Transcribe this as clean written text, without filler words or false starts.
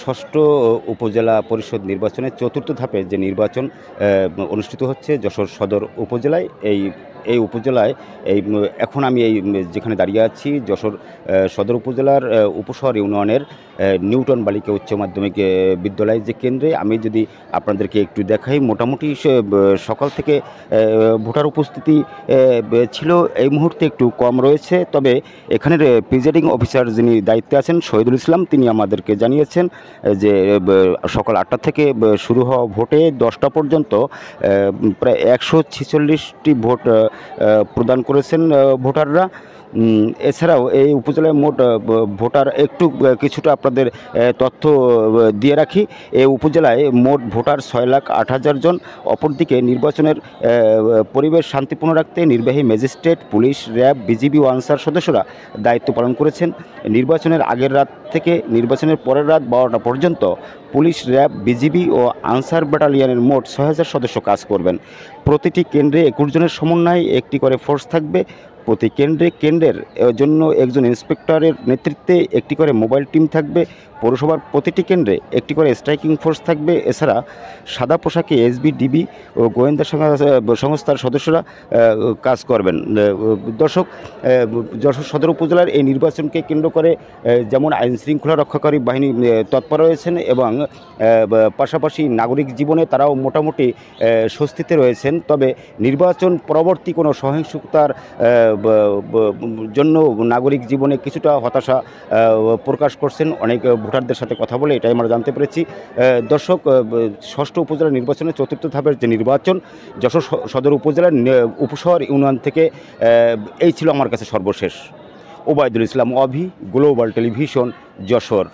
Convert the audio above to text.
ষষ্ঠ উপজেলা পরিষদ নির্বাচনের চতুর্থ ধাপে যে নির্বাচন অনুষ্ঠিত হচ্ছে যশোর সদর উপজেলায়। এই উপজেলায় এখন আমি যেখানে দাঁড়িয়ে আছি যশোর সদর উপজেলার উপশহর ইউনিয়নের নিউটন বালিকা উচ্চ মাধ্যমিক বিদ্যালয়ের যে কেন্দ্রে আমি যদি আপনাদেরকে একটু দেখাই, মোটামুটি সকাল থেকে ভোটার উপস্থিতি ছিল। এই মুহূর্তে একটু কম রয়েছে, তবে এখানের প্রিজাইডিং অফিসার যিনি দায়িত্বে আছেন শহীদুল ইসলাম, তিনি আমাদেরকে জানিয়েছেন যে সকাল 8টা থেকে শুরু হওয়া ভোটে 10টা পর্যন্ত প্রায় 146টি ভোট প্রদান করেছেন ভোটাররা। এছাড়াও এই উপজেলায় মোট ভোটার একটু কিছুটা আপনাদের তথ্য দিয়ে রাখি। এই উপজেলায় মোট ভোটার 6,08,000 জন। অপরদিকে নির্বাচনের পরিবেশ শান্তিপূর্ণ রাখতে নির্বাহী ম্যাজিস্ট্রেট, পুলিশ, র্যাব, বিজিবি ও আনসার সদস্যরা দায়িত্ব পালন করেছেন। নির্বাচনের আগের রাত থেকে নির্বাচনের পরের রাত 12টা পর্যন্ত পুলিশ, র্যাব, বিজিবি ও আনসার ব্যাটালিয়নের মোট 6,000 সদস্য কাজ করবেন। প্রতিটি কেন্দ্রে 21 জনের সমন্বয়ে একটি করে ফোর্স থাকবে। প্রতি কেন্দ্রের জন্য একজন ইন্সপেক্টরের নেতৃত্বে একটি করে মোবাইল টিম থাকবে। পৌরসভার প্রতিটি কেন্দ্রে একটি করে স্ট্রাইকিং ফোর্স থাকবে। এছাড়া সাদা পোশাকে এসবি, ডিবি ও গোয়েন্দা সংস্থার সদস্যরা কাজ করবেন। দর্শক, যশোর সদর উপজেলার এই নির্বাচনকে কেন্দ্র করে যেমন আইন শৃঙ্খলা রক্ষাকারী বাহিনী তৎপর রয়েছেন এবং পাশাপাশি নাগরিক জীবনে তারাও মোটামুটি স্বস্তিতে রয়েছেন। তবে নির্বাচন পরবর্তী কোনো সহিংসতার জন্য নাগরিক জীবনে কিছুটা হতাশা প্রকাশ করছেন অনেক ভোটারদের সাথে কথা বলে, এটাই আমরা জানতে পেরেছি। দর্শক, ষষ্ঠ উপজেলা নির্বাচনের চতুর্থ ধাপের যে নির্বাচন যশোর সদর উপজেলার উপশহর ইউনিয়ন থেকে, এই ছিল আমার কাছে সর্বশেষ। ওবায়দুল ইসলাম, অভি, গ্লোবাল টেলিভিশন, যশোর।